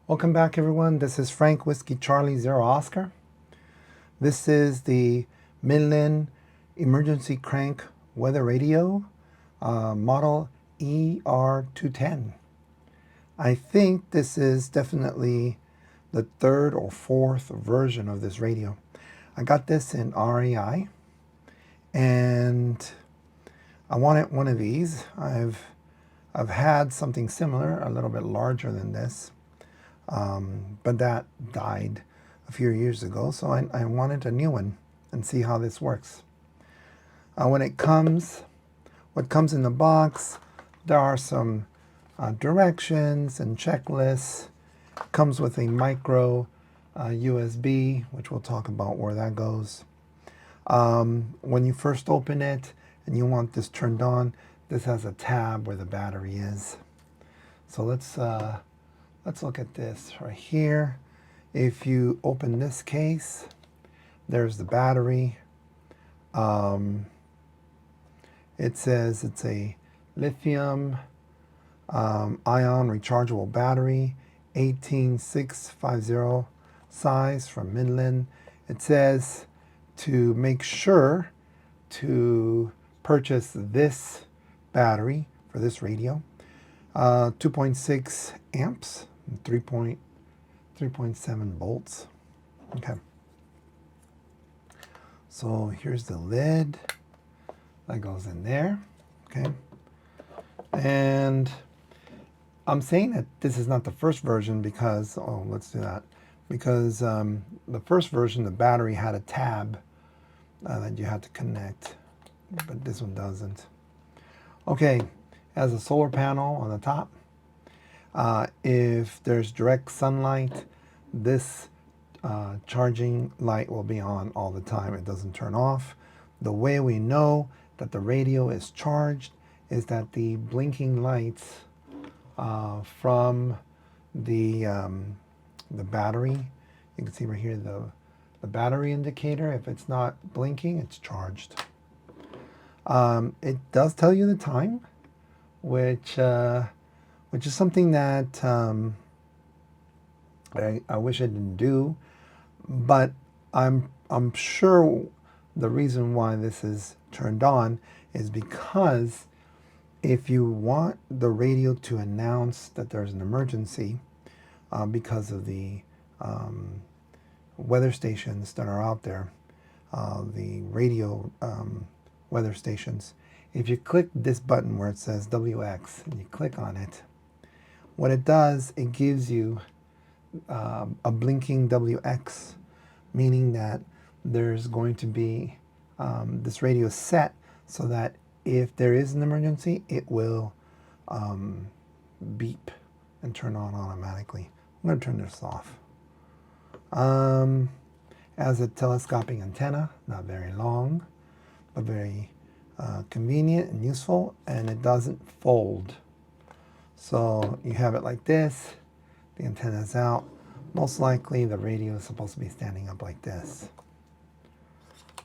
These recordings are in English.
Welcome back, everyone. This is Frank Whiskey Charlie Zero Oscar. This is the Midland Emergency Crank Weather Radio, model ER210. I think this is definitely the third or fourth version of this radio. I got this in REI, and I wanted one of these. I've had something similar, a little bit larger than this. But that died a few years ago, so I wanted a new one and see how this works. What comes in the box, there are some directions and checklists. It comes with a micro USB, which we'll talk about where that goes. When you first open it and you want this turned on, this has a tab where the battery is. So let's look at this right here. If you open this case, there's the battery. It says it's a lithium ion rechargeable battery, 18650 size from Midland. It says to make sure to purchase this battery for this radio. 2.6 amps, 3.7 volts. Okay. So here's the lid that goes in there. Okay. And I'm saying that this is not the first version because, let's do that. Because the first version, the battery had a tab that you had to connect, but this one doesn't. Okay, has a solar panel on the top. If there's direct sunlight, this charging light will be on all the time. It doesn't turn off. The way we know that the radio is charged is that the blinking lights from the battery, you can see right here the battery indicator. If it's not blinking, it's charged. It does tell you the time, which is something that I wish I didn't do, but I'm sure the reason why this is turned on is because if you want the radio to announce that there's an emergency because of the weather stations that are out there, the radio weather stations, if you click this button where it says WX and you click on it, what it does, it gives you a blinking WX, meaning that there's going to be this radio set so that if there is an emergency, it will beep and turn on automatically. I'm going to turn this off. As a telescoping antenna, not very long, but very convenient and useful, and it doesn't fold. So you have it like this, the antenna is out. Most likely the radio is supposed to be standing up like this.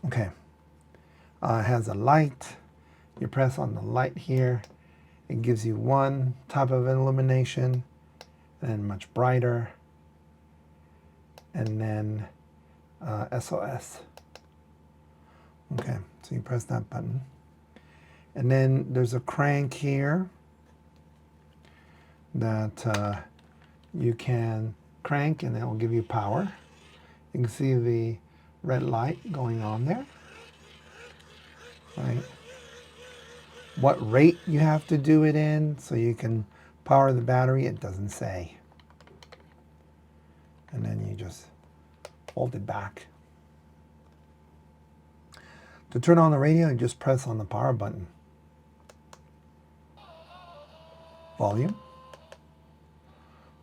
Okay, it has a light. You press on the light here, it gives you one type of illumination, and then much brighter, and then SOS. Okay, so you press that button. And then there's a crank here that you can crank and it will give you power. You can see the red light going on there. Right. What rate you have to do it in so you can power the battery, it doesn't say. And then you just fold it back. To turn on the radio, you just press on the power button. Volume.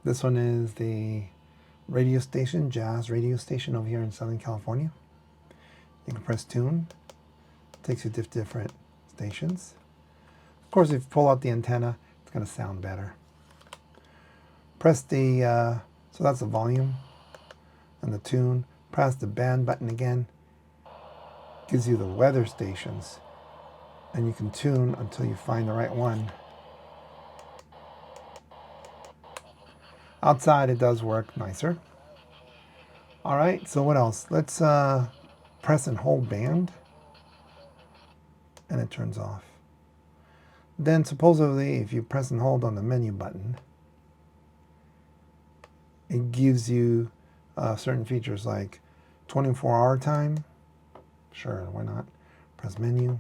This one is the radio station, jazz radio station over here in Southern California. You can press tune. It takes you to different stations. Of course, if you pull out the antenna, it's going to sound better. Press the, so that's the volume and the tune. Press the band button again. Gives you the weather stations. And you can tune until you find the right one. Outside it does work nicer. All right, so what else? Let's press and hold band, and it turns off. Then supposedly if you press and hold on the menu button, it gives you certain features like 24-hour time. Sure, why not? Press menu,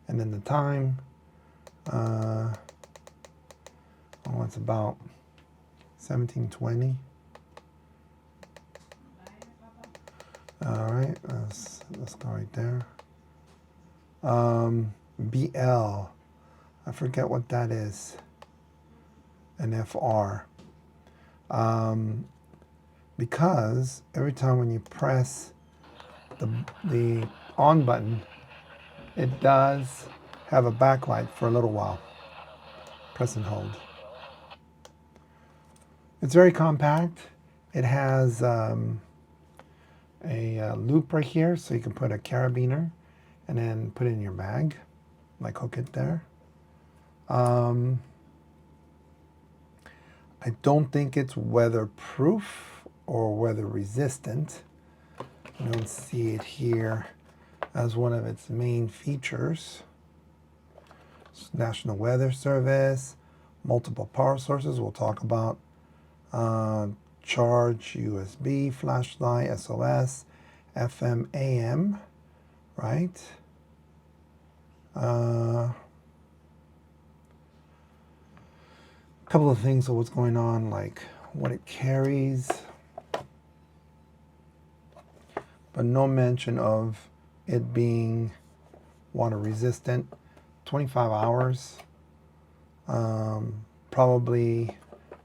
and then the time. Oh, it's about 17:20. All right, let's go right there. BL, I forget what that is. An FR. Because every time when you press the on button, it does have a backlight for a little while. Press and hold. It's very compact. It has a loop right here, so you can put a carabiner and then put it in your bag, like hook it there. I don't think it's weatherproof or weather resistant. I don't see it here as one of its main features. National Weather Service, multiple power sources we'll talk about, charge, USB, flashlight, SOS, FM, AM, right? A couple of things of what's going on, like what it carries, but no mention of it being water resistant. 25 hours, probably,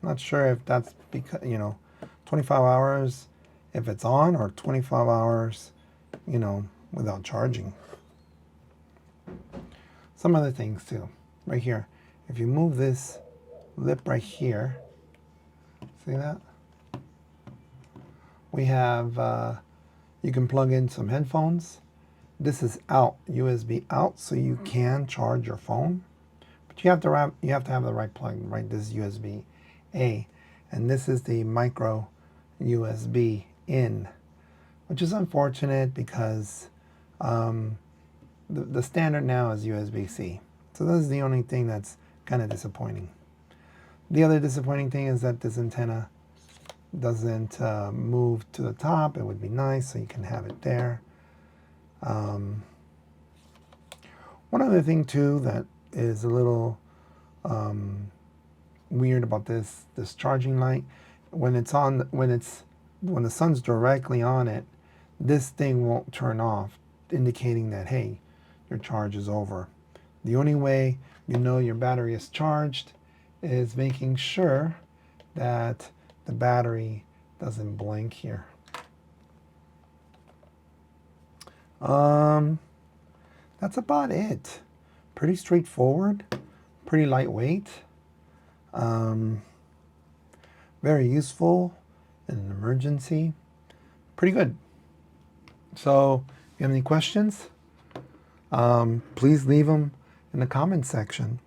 not sure if that's because, 25 hours if it's on, or 25 hours, without charging. Some other things too, right here. If you move this lip right here, see that? We have, you can plug in some headphones. This is out, USB out, so you can charge your phone, but you have to have the right plug, right? This is USB A, and this is the micro USB in, which is unfortunate because the standard now is USB C. So this is the only thing that's kind of disappointing. The other disappointing thing is that this antenna doesn't move to the top. It would be nice so you can have it there. One other thing too that is a little weird about this charging light, when it's on, when the sun's directly on it, this thing won't turn off, indicating that, hey, your charge is over. The only way you know your battery is charged is making sure that the battery doesn't blink here. That's about it. Pretty straightforward, pretty lightweight, very useful in an emergency. Pretty good. So if you have any questions, please leave them in the comments section.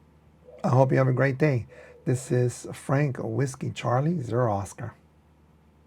I hope you have a great day. This is Frank, Whiskey Charlie, 0 Oscar.